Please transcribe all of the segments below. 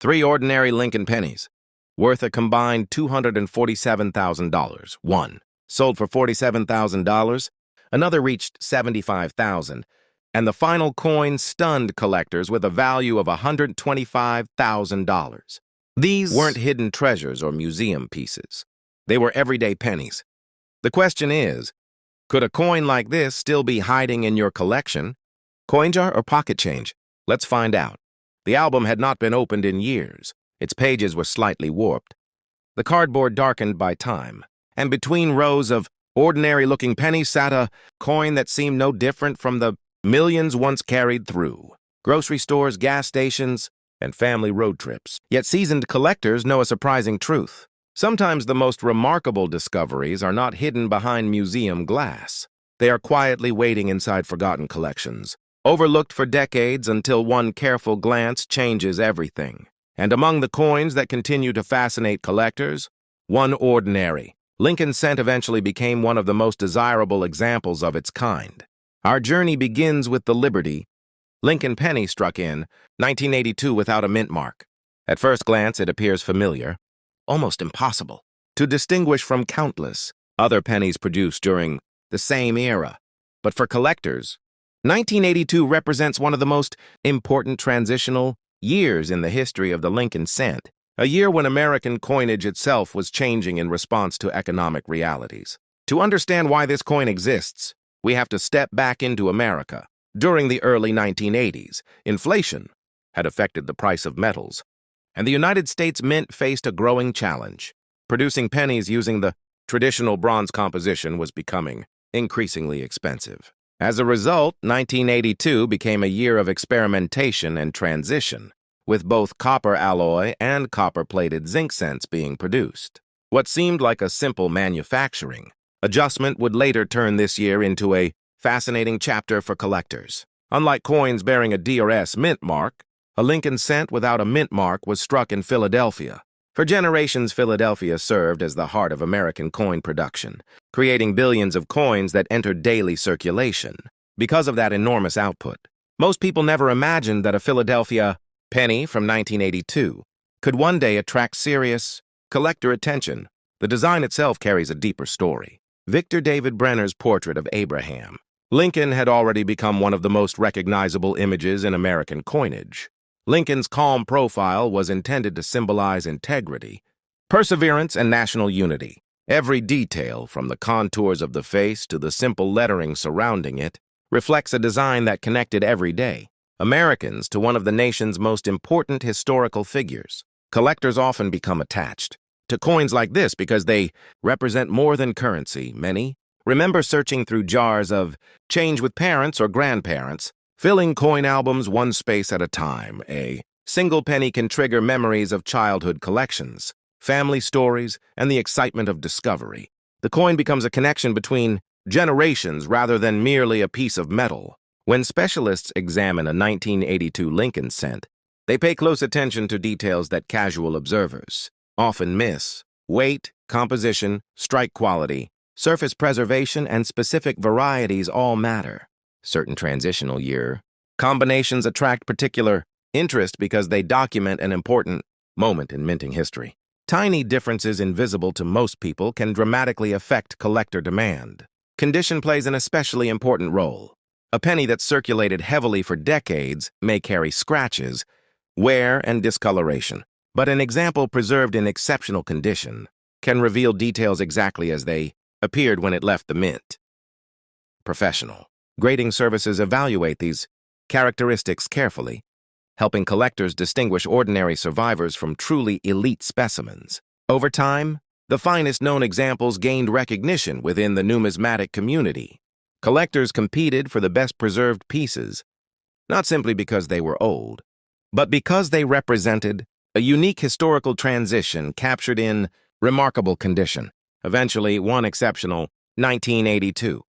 3 ordinary Lincoln pennies, worth a combined $247,000. One sold for $47,000, another reached $75,000, and the final coin stunned collectors with a value of $125,000. These weren't hidden treasures or museum pieces. They were everyday pennies. The question is, could a coin like this still be hiding in your collection? Coin jar or pocket change? Let's find out. The album had not been opened in years. Its pages were slightly warped. The cardboard darkened by time, and between rows of ordinary-looking pennies sat a coin that seemed no different from the millions once carried through grocery stores, gas stations, and family road trips. Yet seasoned collectors know a surprising truth. Sometimes the most remarkable discoveries are not hidden behind museum glass. They are quietly waiting inside forgotten collections, overlooked for decades until one careful glance changes everything. And among the coins that continue to fascinate collectors, one ordinary Lincoln cent eventually became one of the most desirable examples of its kind. Our journey begins with the Liberty Lincoln penny struck in 1982 without a mint mark. At first glance, it appears familiar, almost impossible to distinguish from countless other pennies produced during the same era. But for collectors, 1982 represents one of the most important transitional years in the history of the Lincoln cent, a year when American coinage itself was changing in response to economic realities. To understand why this coin exists, we have to step back into America. During the early 1980s, inflation had affected the price of metals, and the United States Mint faced a growing challenge. Producing pennies using the traditional bronze composition was becoming increasingly expensive. As a result, 1982 became a year of experimentation and transition, with both copper alloy and copper-plated zinc cents being produced. What seemed like a simple manufacturing adjustment would later turn this year into a fascinating chapter for collectors. Unlike coins bearing a D or S mint mark, a Lincoln cent without a mint mark was struck in Philadelphia. For generations, Philadelphia served as the heart of American coin production, creating billions of coins that entered daily circulation. Because of that enormous output, most people never imagined that a Philadelphia penny from 1982 could one day attract serious collector attention. The design itself carries a deeper story. Victor David Brenner's portrait of Abraham Lincoln had already become one of the most recognizable images in American coinage. Lincoln's calm profile was intended to symbolize integrity, perseverance, and national unity. Every detail, from the contours of the face to the simple lettering surrounding it, reflects a design that connected everyday Americans to one of the nation's most important historical figures. Collectors often become attached to coins like this because they represent more than currency. Many remember searching through jars of change with parents or grandparents, filling coin albums one space at a time. A single penny can trigger memories of childhood collections, family stories, and the excitement of discovery. The coin becomes a connection between generations rather than merely a piece of metal. When specialists examine a 1982 Lincoln cent, they pay close attention to details that casual observers often miss. Weight, composition, strike quality, surface preservation, and specific varieties all matter. Certain transitional year combinations attract particular interest because they document an important moment in minting history. Tiny differences invisible to most people can dramatically affect collector demand. Condition plays an especially important role. A penny that circulated heavily for decades may carry scratches, wear, and discoloration, but an example preserved in exceptional condition can reveal details exactly as they appeared when it left the mint. Professional grading services evaluate these characteristics carefully, helping collectors distinguish ordinary survivors from truly elite specimens. Over time, the finest known examples gained recognition within the numismatic community. Collectors competed for the best preserved pieces, not simply because they were old, but because they represented a unique historical transition captured in remarkable condition. Eventually, one exceptional 1982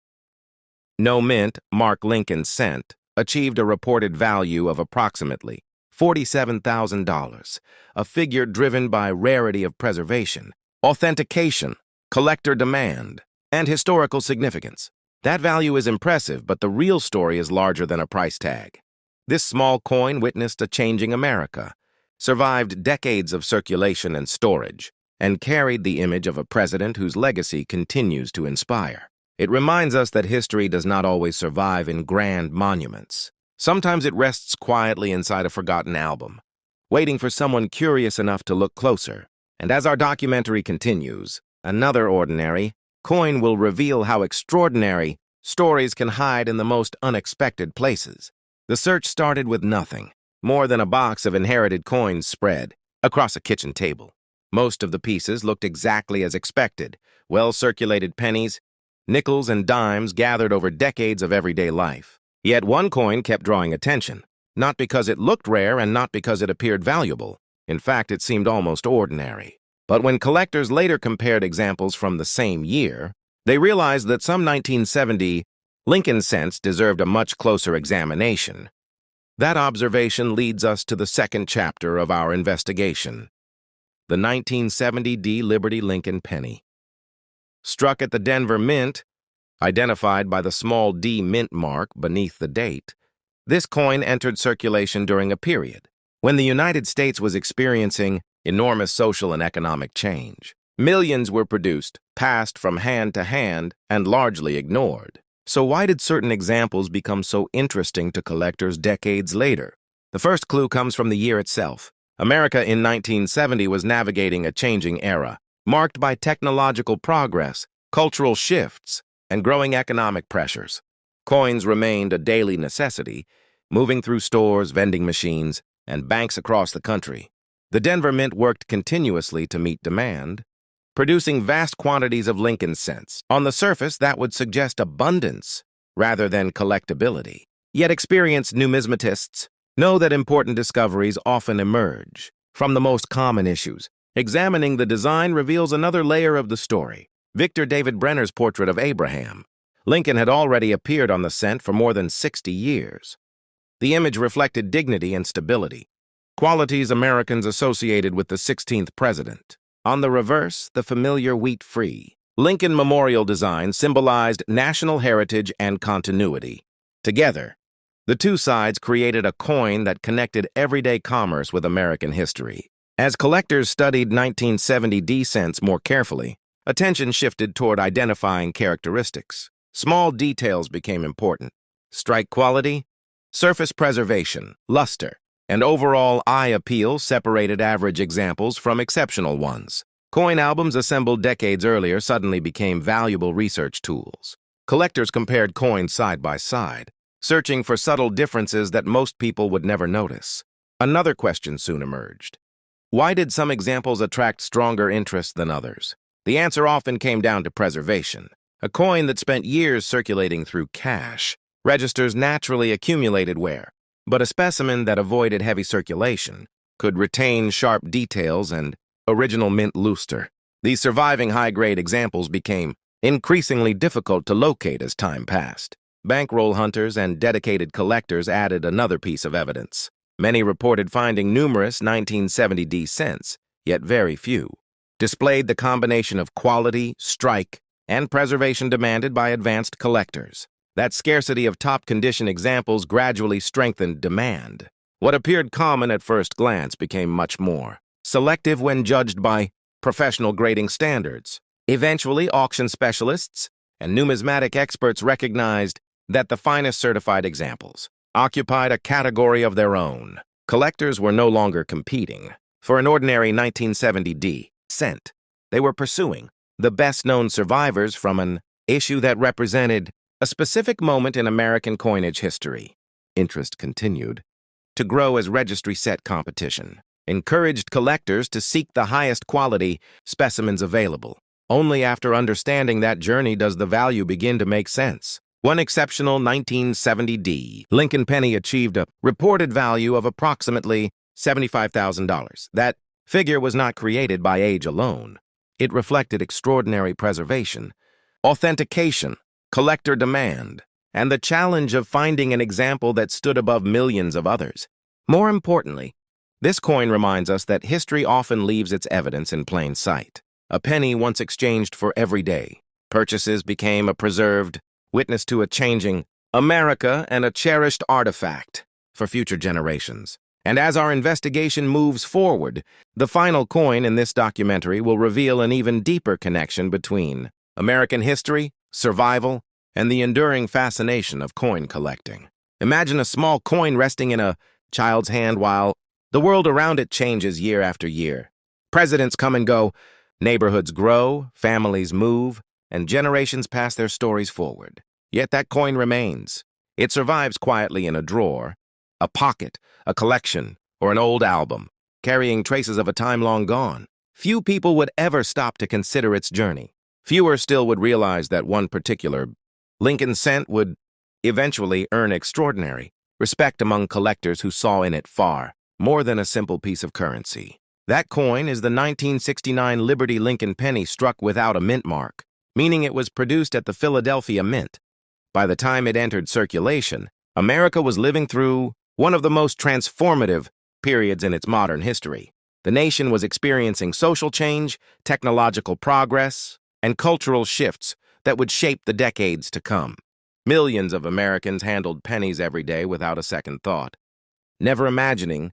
no mint mark Lincoln cent achieved a reported value of approximately $47,000, a figure driven by rarity of preservation, authentication, collector demand, and historical significance. That value is impressive, but the real story is larger than a price tag. This small coin witnessed a changing America, survived decades of circulation and storage, and carried the image of a president whose legacy continues to inspire. It reminds us that history does not always survive in grand monuments. Sometimes it rests quietly inside a forgotten album, waiting for someone curious enough to look closer. And as our documentary continues, another ordinary coin will reveal how extraordinary stories can hide in the most unexpected places. The search started with nothing more than a box of inherited coins spread across a kitchen table. Most of the pieces looked exactly as expected: well-circulated pennies, nickels, and dimes gathered over decades of everyday life. Yet one coin kept drawing attention, not because it looked rare and not because it appeared valuable. In fact, it seemed almost ordinary. But when collectors later compared examples from the same year, they realized that some 1970 Lincoln cents deserved a much closer examination. That observation leads us to the second chapter of our investigation: the 1970 D Liberty Lincoln penny. Struck at the Denver Mint, identified by the small D mint mark beneath the date, this coin entered circulation during a period when the United States was experiencing enormous social and economic change. Millions were produced, passed from hand to hand, and largely ignored. So why did certain examples become so interesting to collectors decades later? The first clue comes from the year itself. America in 1970 was navigating a changing era, marked by technological progress, cultural shifts, and growing economic pressures. Coins remained a daily necessity, moving through stores, vending machines, and banks across the country. The Denver Mint worked continuously to meet demand, producing vast quantities of Lincoln cents. On the surface, that would suggest abundance rather than collectability. Yet experienced numismatists know that important discoveries often emerge from the most common issues. Examining the design reveals another layer of the story. Victor David Brenner's portrait of Abraham Lincoln had already appeared on the cent for more than 60 years. The image reflected dignity and stability, qualities Americans associated with the 16th president. On the reverse, the familiar wheat-free Lincoln memorial design symbolized national heritage and continuity. Together, the two sides created a coin that connected everyday commerce with American history. As collectors studied 1970 D cents more carefully, attention shifted toward identifying characteristics. Small details became important: strike quality, surface preservation, luster, and overall eye appeal separated average examples from exceptional ones. Coin albums assembled decades earlier suddenly became valuable research tools. Collectors compared coins side by side, searching for subtle differences that most people would never notice. Another question soon emerged: why did some examples attract stronger interest than others? The answer often came down to preservation. A coin that spent years circulating through cash registers naturally accumulated wear, but a specimen that avoided heavy circulation could retain sharp details and original mint luster. These surviving high-grade examples became increasingly difficult to locate as time passed. Bankroll hunters and dedicated collectors added another piece of evidence. Many reported finding numerous 1970 D cents, yet very few displayed the combination of quality, strike, and preservation demanded by advanced collectors. That scarcity of top-condition examples gradually strengthened demand. What appeared common at first glance became much more selective when judged by professional grading standards. Eventually, auction specialists and numismatic experts recognized that the finest certified examples occupied a category of their own. Collectors were no longer competing for an ordinary 1970 D cent. They were pursuing the best-known survivors from an issue that represented a specific moment in American coinage history. Interest continued to grow as registry set competition encouraged collectors to seek the highest quality specimens available. Only after understanding that journey does the value begin to make sense. One exceptional 1970 D Lincoln penny achieved a reported value of approximately $75,000. That figure was not created by age alone. It reflected extraordinary preservation, authentication, collector demand, and the challenge of finding an example that stood above millions of others. More importantly, this coin reminds us that history often leaves its evidence in plain sight. A penny once exchanged for everyday purchases became a preserved witness to a changing America and a cherished artifact for future generations. And as our investigation moves forward, the final coin in this documentary will reveal an even deeper connection between American history, survival, and the enduring fascination of coin collecting. Imagine a small coin resting in a child's hand while the world around it changes year after year. Presidents come and go, neighborhoods grow, families move, and generations pass their stories forward. Yet that coin remains. It survives quietly in a drawer, a pocket, a collection, or an old album, carrying traces of a time long gone. Few people would ever stop to consider its journey. Fewer still would realize that one particular Lincoln cent would eventually earn extraordinary respect among collectors who saw in it far more than a simple piece of currency. That coin is the 1969 Liberty Lincoln penny struck without a mint mark, meaning it was produced at the Philadelphia Mint. By the time it entered circulation, America was living through one of the most transformative periods in its modern history. The nation was experiencing social change, technological progress, and cultural shifts that would shape the decades to come. Millions of Americans handled pennies every day without a second thought, never imagining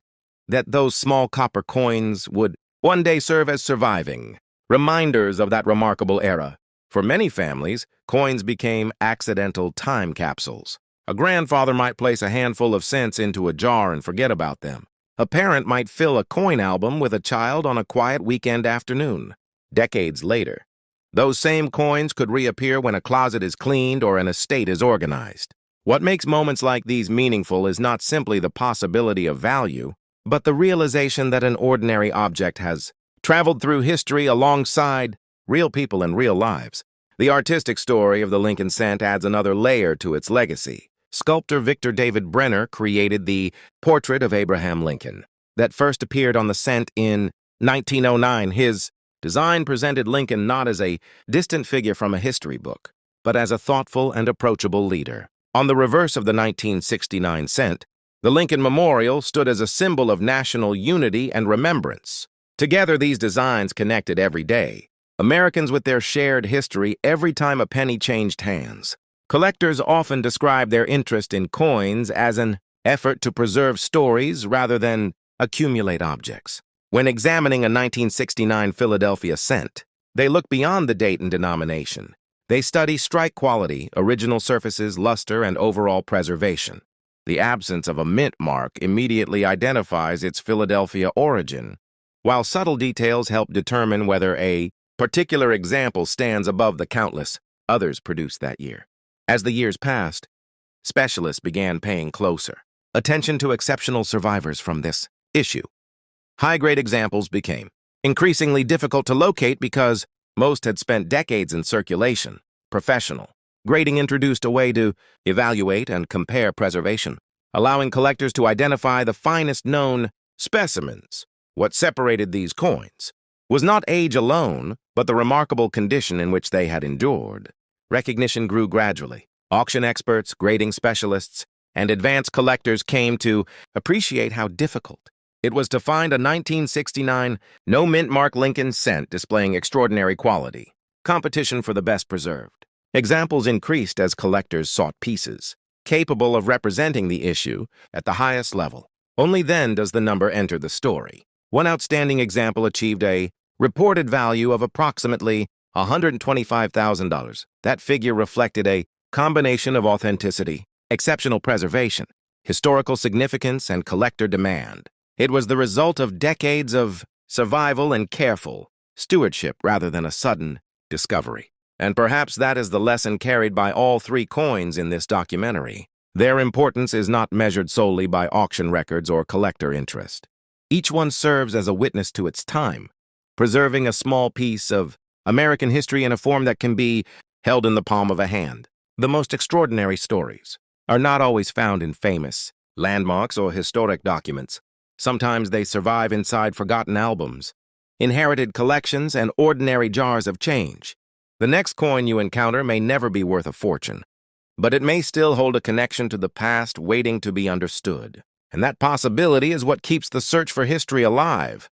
that those small copper coins would one day serve as surviving reminders of that remarkable era. For many families, coins became accidental time capsules. A grandfather might place a handful of cents into a jar and forget about them. A parent might fill a coin album with a child on a quiet weekend afternoon. Decades later, those same coins could reappear when a closet is cleaned or an estate is organized. What makes moments like these meaningful is not simply the possibility of value, but the realization that an ordinary object has traveled through history alongside real people and real lives. The artistic story of the Lincoln cent adds another layer to its legacy. Sculptor Victor David Brenner created the portrait of Abraham Lincoln that first appeared on the cent in 1909. His design presented Lincoln not as a distant figure from a history book, but as a thoughtful and approachable leader. On the reverse of the 1969 cent, the Lincoln Memorial stood as a symbol of national unity and remembrance. Together, these designs connected every day Americans with their shared history every time a penny changed hands. Collectors often describe their interest in coins as an effort to preserve stories rather than accumulate objects. When examining a 1969 Philadelphia cent, they look beyond the date and denomination. They study strike quality, original surfaces, luster, and overall preservation. The absence of a mint mark immediately identifies its Philadelphia origin, while subtle details help determine whether a particular example stands above the countless others produced that year. As the years passed, specialists began paying closer attention to exceptional survivors from this issue. High-grade examples became increasingly difficult to locate because most had spent decades in circulation. Professional grading introduced a way to evaluate and compare preservation, allowing collectors to identify the finest known specimens. What separated these coins was not age alone, but the remarkable condition in which they had endured. Recognition grew gradually. Auction experts, grading specialists, and advanced collectors came to appreciate how difficult it was to find a 1969 no-mint-mark Lincoln cent displaying extraordinary quality. Competition for the best preserved. Examples increased as collectors sought pieces capable of representing the issue at the highest level. Only then does the number enter the story. One outstanding example achieved a reported value of approximately $125,000. That figure reflected a combination of authenticity, exceptional preservation, historical significance, and collector demand. It was the result of decades of survival and careful stewardship rather than a sudden discovery. And perhaps that is the lesson carried by all three coins in this documentary. Their importance is not measured solely by auction records or collector interest. Each one serves as a witness to its time, preserving a small piece of American history in a form that can be held in the palm of a hand. The most extraordinary stories are not always found in famous landmarks or historic documents. Sometimes they survive inside forgotten albums, inherited collections, and ordinary jars of change. The next coin you encounter may never be worth a fortune, but it may still hold a connection to the past waiting to be understood. And that possibility is what keeps the search for history alive.